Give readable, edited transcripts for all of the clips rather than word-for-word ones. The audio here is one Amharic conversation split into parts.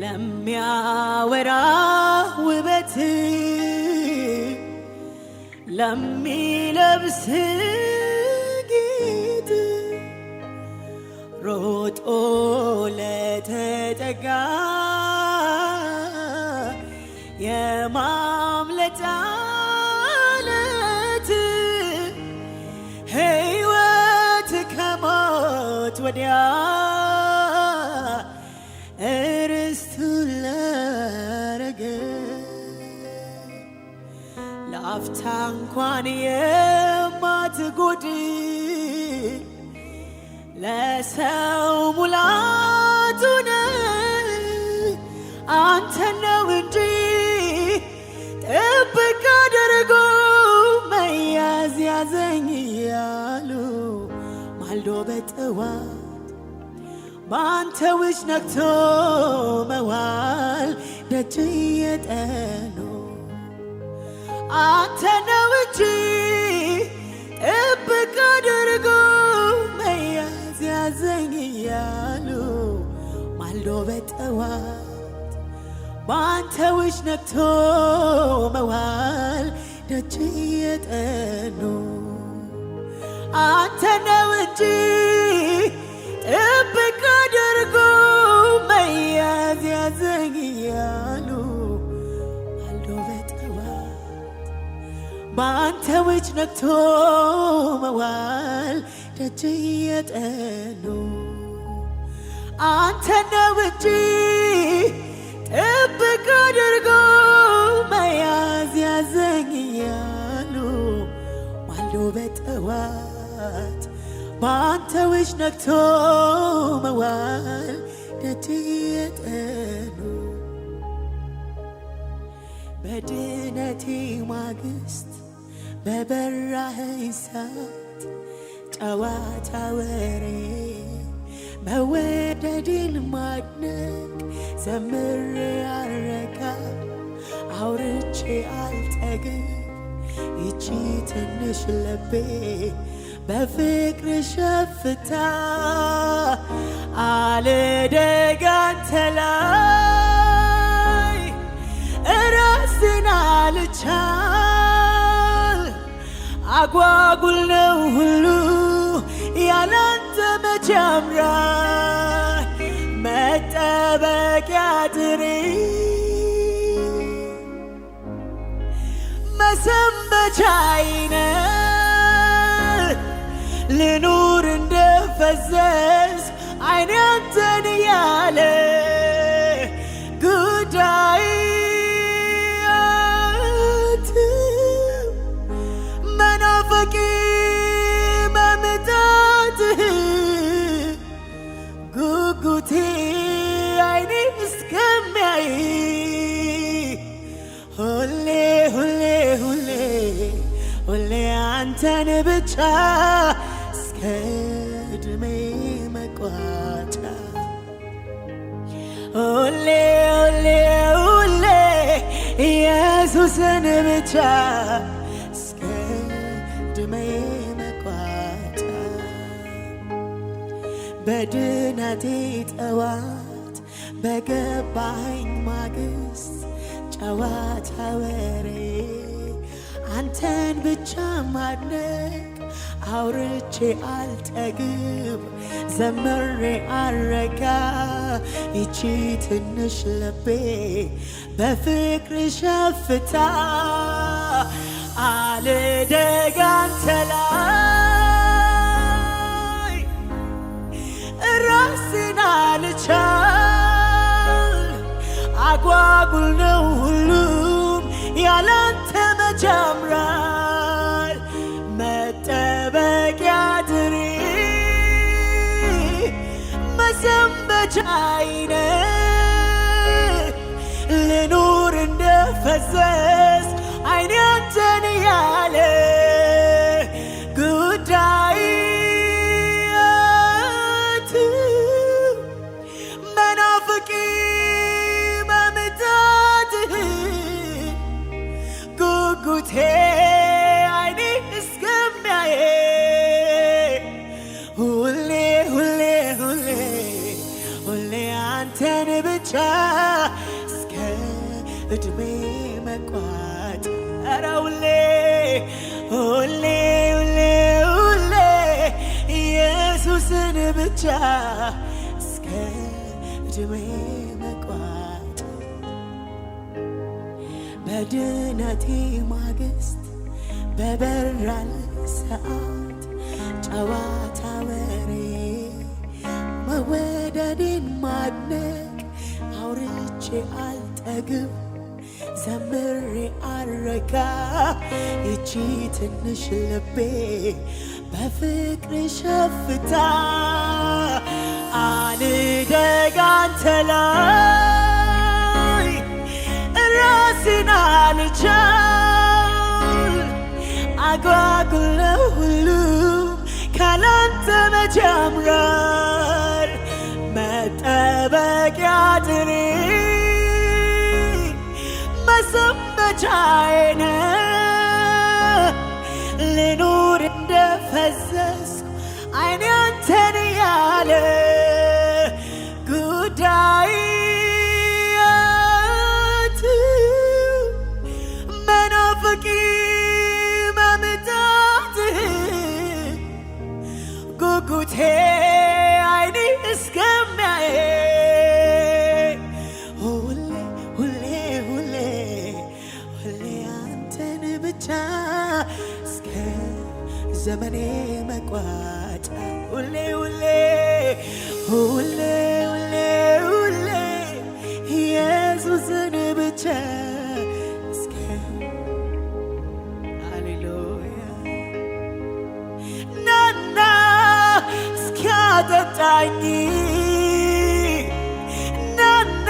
ለሚያወራ ውበት ለሚለብስ ጌጥ ሮጦ ለተጠጋ የማምለጫ ዓለት ሕይወት ከሞት ወዲያ እርስቱን ላረገ ለአፍታ እንኳን የማትጎድል ለሰው ሙላቱ ነህ አንተ ነው እንጂ ጥብቅ አድርጎ መያዝ ያዘኝ እያሉ ማልዶ በጠዋት በአንተ ውጭ ነግቶ መዋል ደጅ የጠኑ አንተ ነው እንጂ ጥብቅ አድርጎ መያዝ ያዘኝ እያሉ ማልዶ በጠዋት በአንተ ውጭ ነግቶ መዋል ደጅ የጠኑ አንተ ነው እንጂ ጥብቅ አድርጎ መያዝ ያዘኝ እያሉ ማልዶ በጠዋት በአንተ ውጭ ነግቶ መዋል ደጅ የጠኑ አንተ ነው እንጂ ጥብቅ አድርጎ መያዝ ያዘኝ እያሉ ማልዶ በጠዋት በአንተ ውጭ ነግቶ መዋል ደጅ የጠኑ በድነቴ ማግስት በበራኸኝ ሰዓት ጨዋታ ወሬ መወደድን ማድነቅ ዘምሬ አልረካ አውርቼ አልጠግብ ይቺ ትንሽ ልቤ በፍቅር ሸፍታ አልደግ አንተ ላይ እራሴን አልቻል አጓጉል ነው ሁሉ ያላንተ መቼ ያምራል መጠበቂያ ድሬ መሰንበቻዬ ልኑር እንደፈዘዝ አይኔ አንተን ያለ ጉዳይ መናፈቂ መምጣትህ ጉጉቴ አይኔ እስከሚያይ ሁሌ ሁሌ ሁሌ ሁሌ አንተን ብቻ እስከ ዕድሜ መቋጫ ሁሌ ሁሌ ሁሌ ኢየሱስን ብቻ እስከ ዕድሜ መቋጫ በድነቴ ጠዋት በገባኸኝ ማግስት ጨዋታ ወሬ አንተን ብቻ ማድነቅ አውርቼ አልጠግብ ዘምሬ አልረካ ይቺ ትንሽ ልቤ በፍቅር ሸፍታ አልደግ አንተ ላይ ራሴን አልቻል አጓጉል ነው ሁሉም ያላንተ መቼ ያምራል መጠበቂያ ድሬ መሰንበቻዬ ልኑር እንደፈዘዝ አይኔ አንተን ያለ ጉዳይ መናፍቂ መምጣትህ ጉጉቴ አይኔ እስከሚያይ ሁሌ ሁሌ ሁሌ ሁሌ አንተን ብቻ እስከ ዕድሜ መቋጫ ኧረ ሁሌ ሁሌ ሁሌ ሁሌ ኢየሱስን ብቻ እስከ ዕድሜ መቋጫ በድነቴ ማግስት በበራል ሰዓት ጨዋታ ወሬ መወደድን ማድነቅ አውርቼ አልጠግብ ዘምሬ አልረካ ይቺ ትንሽ ልቤ በፍቅር ሸፍታ አልደግ አንተ ላይ ራሴን አልቻል አጓጉል ነው ሁሉም ካላንተ መቼ ያምራል መጠበቂያ ድሬ መሰንበቻዬ ነህ ልኑር እንደፈዘዝኩ ዓይኔ አንተን ያለ ጉዳይ መናፍቂ መምጣትህ ጉጉቴ ዓይኔ እስከሚያይ ሁሌ ሁሌ ሁሌ ሁሌ አንተን ብቻ እስከ ዘመኔ መቋጫ ሁሌ ሁሌ ሁሌ ሁሌ ሁሌ ኢየሱስን ብቻ እስከ ሃሌሉያ ናና እስኪያጠጣኝ ናና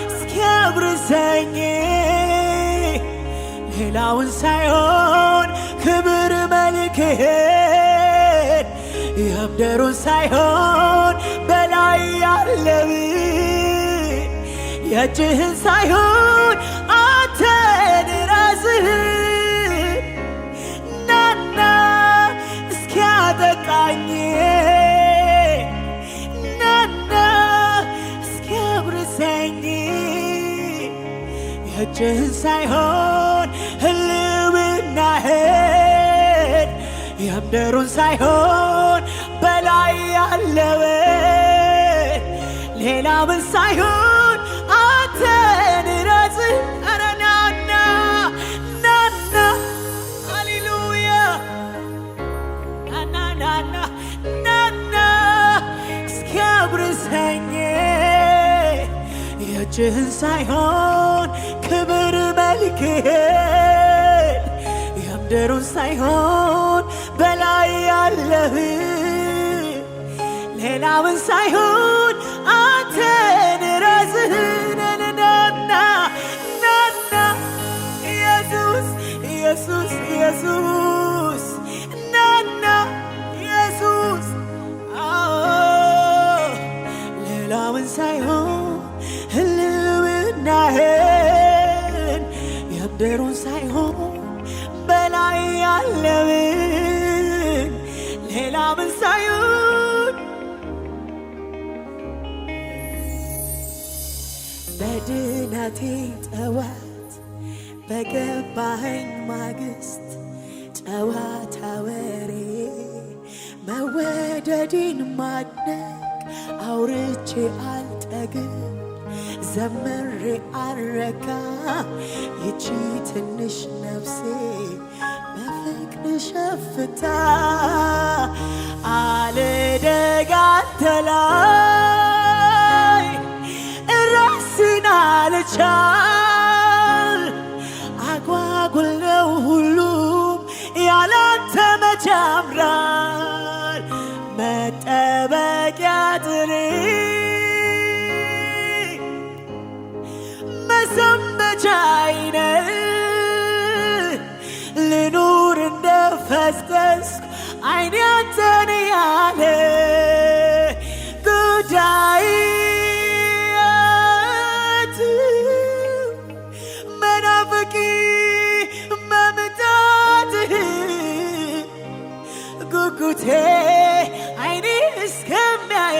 እስኪያብርሰኝ ሌላውን ሳይሆን ክብር መልክህን የምድሩን ሳይሆን በላይ ያለውን የእጅህን ሳይሆን አንተን ራስህን ናና እስኪያጠጣኝ ናና እስኪያብርሰኝ የእጅህን ሳይሆን ህልውናህን የምድሩን ሳይሆን በላይ ያለውን ሌላውን ሳይሆን አንተን ራስህን ኧረ ናና ናና ሃሌሉያ ናና ናና ናና እስኪያብርሰኝ የእጅህን ሳይሆን ክብር መልክህን የምድሩን ሳይሆን በላይ ያለህን ሌላውን ሳይሆን አንተን ራስህን ናና ናና ኢየሱስ ኢየሱስ ኢየሱስ ናና ኢየሱስ ሌላውን ሳይሆን ህልውናህን የምድሩን ሳይሆን በላይ ያለውን ሌላውን ሳይሆን በድነቴ ጠዋት በገባኸኝ ማግስት ጨዋታ ወሬ መወደድን ማድነቅ አውርቼ አልጠግብ ዘምሬ አልረካ ይቺ ትንሽ ነፍሴ በፍቅር ሸፍታ አልደግ አንተ ላይ ራሴን አልቻል አጓጉል ነው ሁሉም ያላንተ መቼ ያምራል መጠበቂያ ጥሪ መሰንበቻዬ ነህ ልኑር እንደፈዘዝኩ ዓይኔ አንተን ያለ ጉዳይ መናፍቂ መምጣትህ ጉጉቴ ዓይኔ እስከሚያይ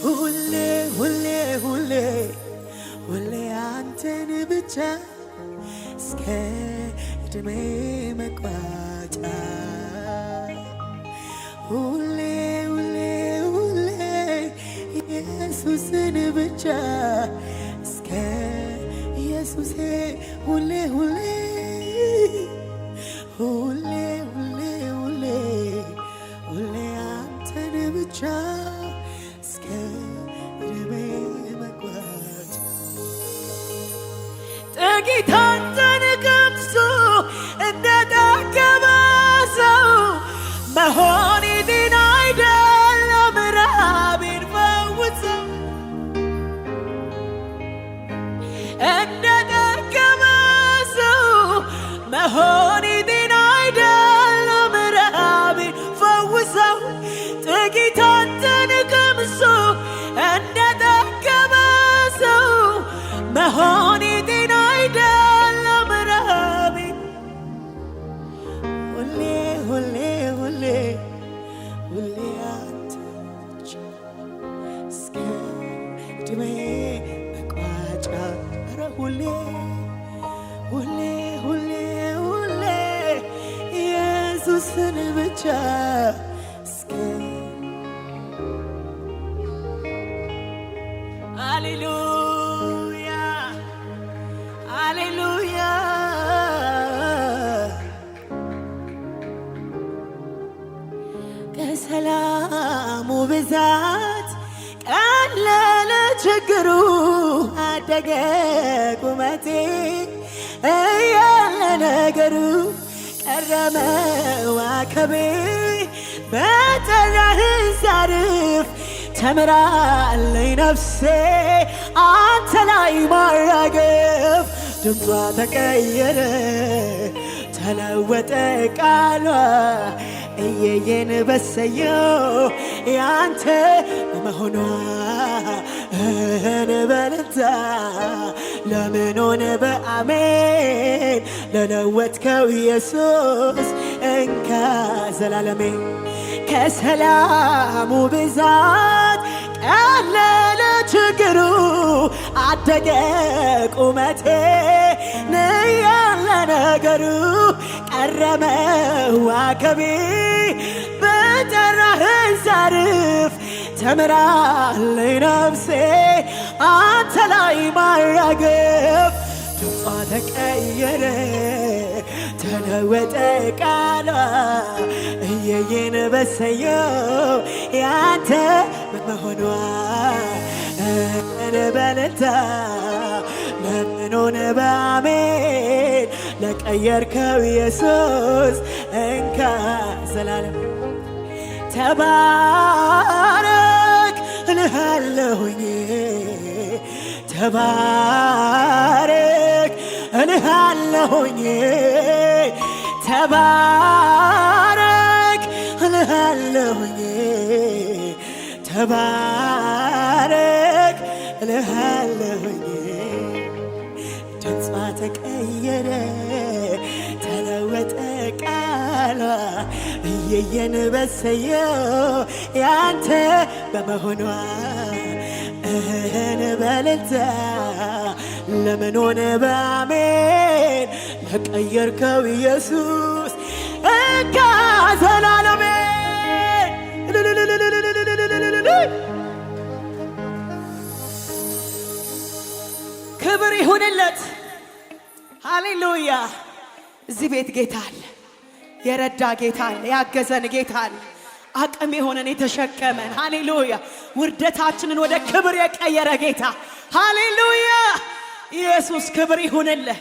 ሁሌ ሁሌ ሁሌ ሁሌ አንተን ብቻ እስከ ዕድሜ መቋጫ ሁሌ ሁሌ ሁሌ ኢየሱስን ብቻ እስከ ኢየሱሴ ሁሌ ሁሌ ሁሌ ሁሌ ሁሌ ሁሌ አንተን ብቻ እስከ ዕድሜ መቋጫ ጥቂት አንተን ቀምሶ እንደጠገበ ሰው መሆን ድን አይደለም ረሃቤን ፈውሰው እንደጠገበ ሰው መሆን ድን አይደለም ረሃቤን ፈውሰው ጥቂት አንተን ቀምሶ እንደጠገበ ሰው መሆን ድን አይደለም ረሃቤን ሁሌ ሁሌ ሁሌ ሁሌ አንተ ብቻ እስከ ዕድሜ መቋጫ ኧረ ሁሌ ሁሌ ሁሌ ሁሌ ኢየሱስን ብቻ እስከ ሃሌሉያ ሃሌሉያ ከሰላሙ ብዛት ቀለለ ችግሩ አደገ ቁመቴ እያለ ነገሩ ቀረመ ዋከቤ በጠራህን ሳርፍ ተምራለኝ ነፍሴ አንተ ላይ ማራገፍ ድምጿ ተቀየረ ተለወጠ ቃሏ እየየን በሰየው ያንተ በመሆኗ እንበልታ ለምን ሆነ በአሜን ለለወጥከው ኢየሱስ እንካ ዘላለሜ ከሰላሙ ብዛት ቀለለ ችግሩ አደገ ቁመቴ ንያለ ነገሩ ቀረመ ዋከቤ በጠራህን ሳርፍ ተምራለኝ ነፍሴ አንተ ላይ ማራገፍ ድምጿ ተቀየረ ተለወጠ ቃሏ እየየን በሰየው ያንተ በመሆኗ እንበልታ ለምን ሆነ በአሜን ለቀየርከው ኢየሱስ እንካ ዘላለም ተባረክ እልሃለሁኝ ተባረክ እልሃለሁኝ ተባረክ እልሃለሁኝ ተባረክ እልሃለሁኝ ድምጿ ተቀየረ ተለወጠ ቃሏ እየየን በሰየው ያንተ በመሆኗ እንበልታ ለምን ሆነ በአሜን ለቀየርከው ኢየሱስ እንካ ዘላለሜ ክብር ይሁንለት። ሃሌሉያ። እዚህ ቤት ጌታ አለ፣ የረዳ ጌታ አለ፣ ያገዘን ጌታ አለ፣ አቅም የሆነን የተሸከመን። ሃሌሉያ። ውርደታችንን ወደ ክብር የቀየረ ጌታ። ሃሌሉያ። ኢየሱስ ክብር ይሁንልህ።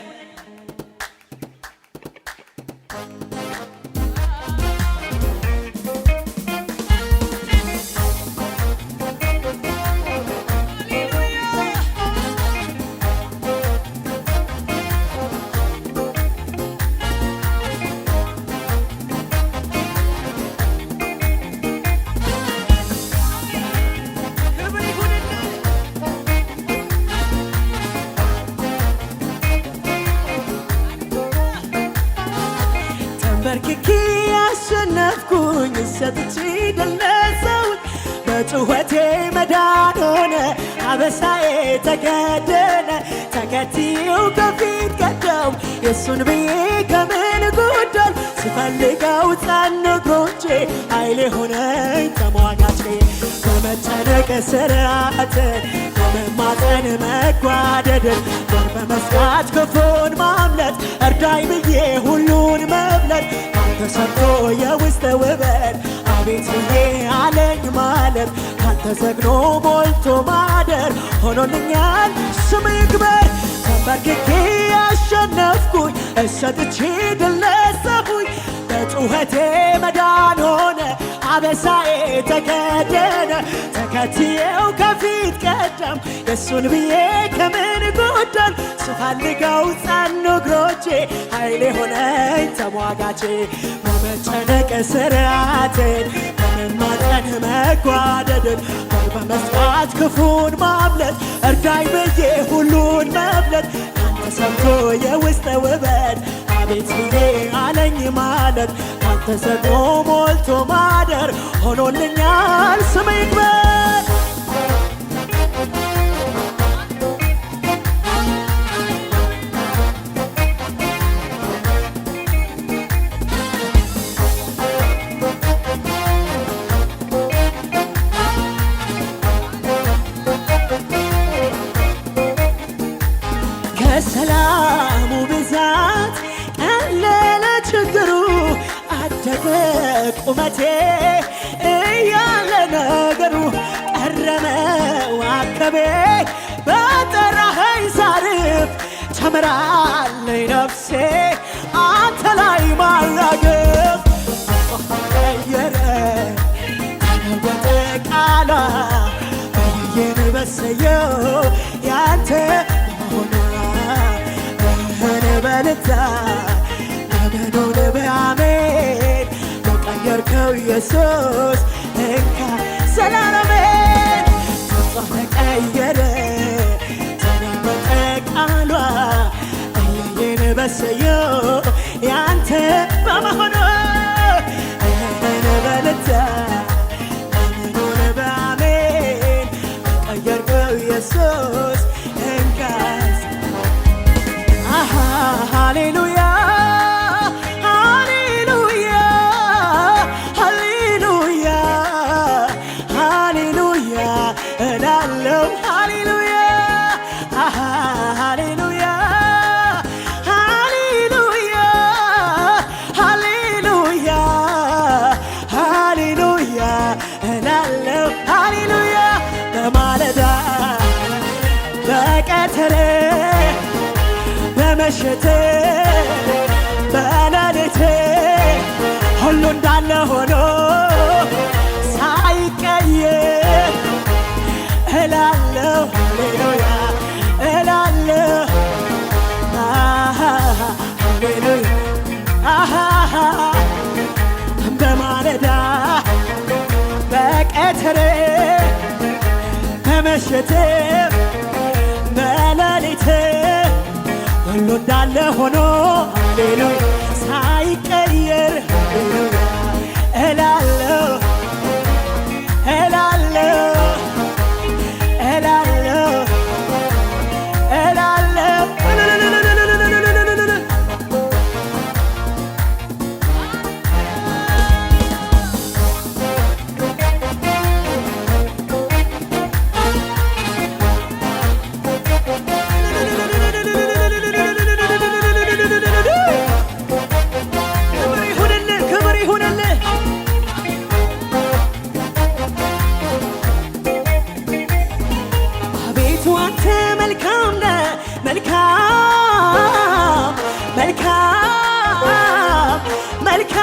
በርክኬ ያሸነፍኩኝ ሰጥቼ ደለሰውን በጩኸቴ መዳን ሆነ አበሳዬ ተከደነ ተከትዬው ከፊት ቀደም የሱን ብዬ ከምን ጎደል ስፈልገው ጸኑ እግሮቼ ኃይሌ ሆነኝ ተሟጋቼ በመጨነቅ ስርዓትን በመማፀን መጓደድን በመስጋት ክፉን ማምለጥ እርዳኝ ብዬ ሁሉን መብለጥ ተሰጥቶ የውስጥ ውበት አቤት ብዬ አለኝ ማለት ካልተዘግኖ ሞልቶ ማደር ሆኖልኛል ስም ይክበር ተንበርክኬ አሸነፍኩኝ እሰጥቼ ድል ነሳሁኝ በጩኸቴ መዳን ሆነ አበሳዬ ተከደነ ተከትዬው ከፊት ቀደም የሱን ብዬ ከምን ጎደል ስፈልገው ጸኑ እግሮቼ ኃይሌ ሆነኝ ተሟጋቼ በመጨነቅ ስርዓትን በመማፀን መጓደድን በመስጋት ክፉን ማምለጥ እርዳኝ ብዬ ሁሉን መብለጥ ካንተ ሰምቶ የውስጥ ውበት አቤት ብዬ አለኝ ማለት ካንተ ሰጥቶ ሞልቶ ማደር ሆኖልኛል ስም ይክበር ከሰላሙ ብዛት ቀለለ ችግሩ አደገ ቁመቴ እያለ ነገሩ ቀረመ ዋከቤ በጠራኸኝ ሳርፍ ተምራለኝ ነፍሴ አንተ ላይ ማራገፍ ቀየረ ተለወጠ ቃሏ በየን በሰየው ያንተ በልታ ለመኖር በአሜን በቀየርከው ኢየሱስ እንካ ሰላለሜን ተስፋ ተቀየረ ተለወጠ ቃሏ እያየን በሰየው ያንተ በመሆኑ በልታ ለመኖር በአሜን በቀየርከው ኢየሱስ እንካ ሃሌሉያ ሃሌሉያ ሃሌሉያ ሃሌሉያ እላለሁ ሃሌሉያ ሃሌሉያ ሃሌሉያ ሃሌሉያ ሃሌሉያ እላለሁ ሃሌሉያ በማለዳ በቀትር በመሸቴ በሌሊቴ ሁሉ እንዳለ ሆኖ ሳይቀየር እላለሁ ሃሌሉያ እላለሁ ሃሌሉያ በማለዳ በቀትር በመሸቴ በሌሊቴ ሁሉ እንዳለ ሆኖ ሃሌሉያ ሳይቀየር ሃሌሉያ እላለሁ እላለሁ እላለሁ እላለሁ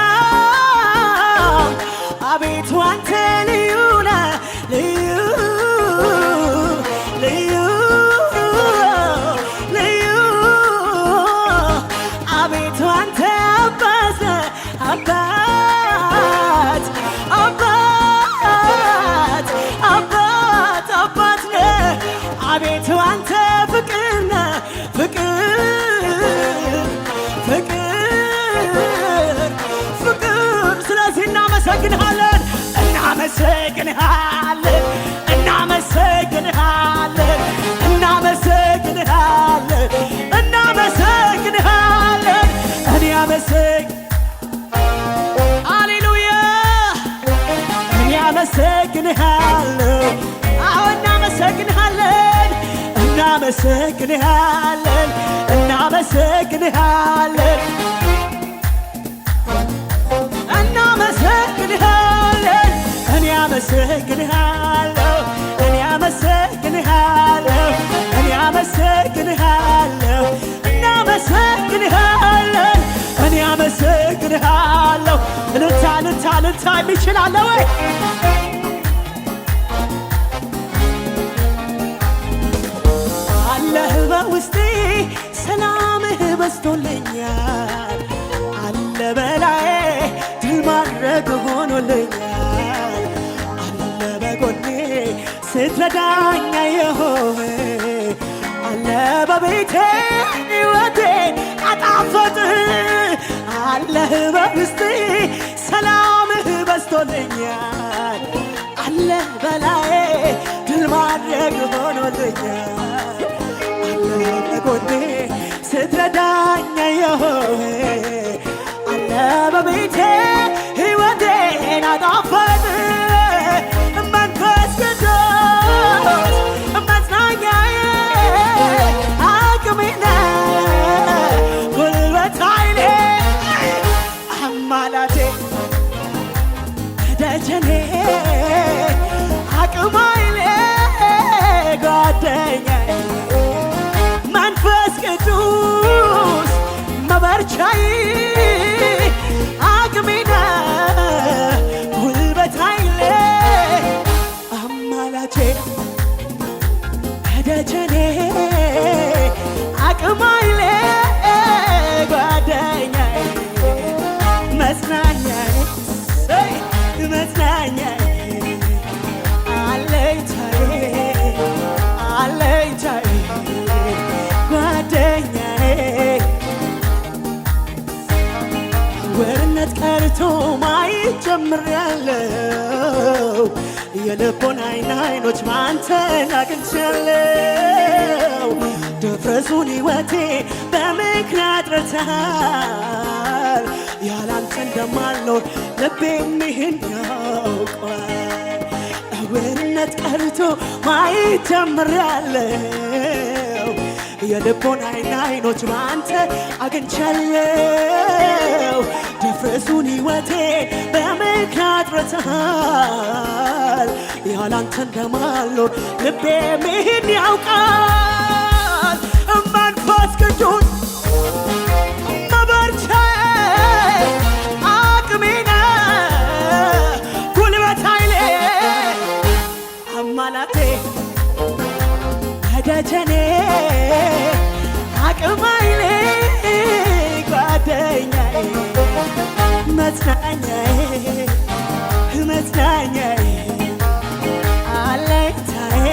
መልካም አቤቱ አንተ ልዩ ነህ ልዩ ልዩ ልዩ አቤቱ አንተ አባት አባት አባት አባት አባት ነህ አቤቱ አንተ ፍቅር ነህ ፍቅር ስለዚህ እናመሰግንሃለን እናመሰግንሃለን እናመሰግንሃለን እናመሰግንሃለን እናመሰግንሃለን እናመሰግንሃለን እናመሰግንሃለን እኔ አመሰግንሃለሁ እኔ አመሰግንሃለሁ እኔ አመሰግንሃለሁ እናመሰግንሃለን እኔ አመሰግንሃለሁ እልልታ እልልታ እልልታ የሚችላለ ወይ አለህ በውስጤ ሰላምህ በዝቶልኛል አለ በላዬ ድል ማድረግ ሆኖልኛል አለ በጎኔ ስትረዳኝ አየሁህ አለ በቤቴ ሕይወቴን አጣፈጥህ አለህ በውስጤ ሰላምህ በዝቶልኛል አለ በላዬ ድል ማድረግ ሆኖልኛል አለ በጎኔ ስትረዳኝ አየሁህ አለ በቤቴ ሕይወቴን አጣፈጥህ መንፈስ ቅዱስ መጽናኛዬ አቅሜ ነህ ጉልበት ኃይሌ አማላጄ ደጀኔ አቅም ኃይሌ ጓደኛዬ መንፈስ ቅዱስ መበርቻዬ አቅሜ ነህ ጉልበት ኃይሌ አማላጄ ደጀኔ አቅም ኃይሌ ጓደኛዬ መጽናኛዬ መጽናኛዬ አለኝታዬ አለኝታዬ ጓደኛዬ ወርነት ቀርቶ ማየት ጀምሬያለሁ የልቦን አይኖች ባንተን አግኝቻለሁ ድፍረቱን ሕይወቴ በምክንያት ረድተሃል ያላንተ እንደማልኖር ልቤም ይህን ያውቋል ወርነት ቀርቶ ማየት ጀምሬያለሁ የልቦን አይኖች ባንተ አግኝቻለሁ ድፍረቱን ሕይወቴ በምክንያት ረድተሃል ያላንተ እንደማልኖር ልቤም ይህን ያውቃል መንፈስ ቅዱስ መበርቻዬ አቅሜ ነህ ጉልበት ኃይሌ አማላቴ ደጀኔ አቅም ኃይሌ ጓደኛዬ መጽናኛዬ መጽናኛዬ አለኝታዬ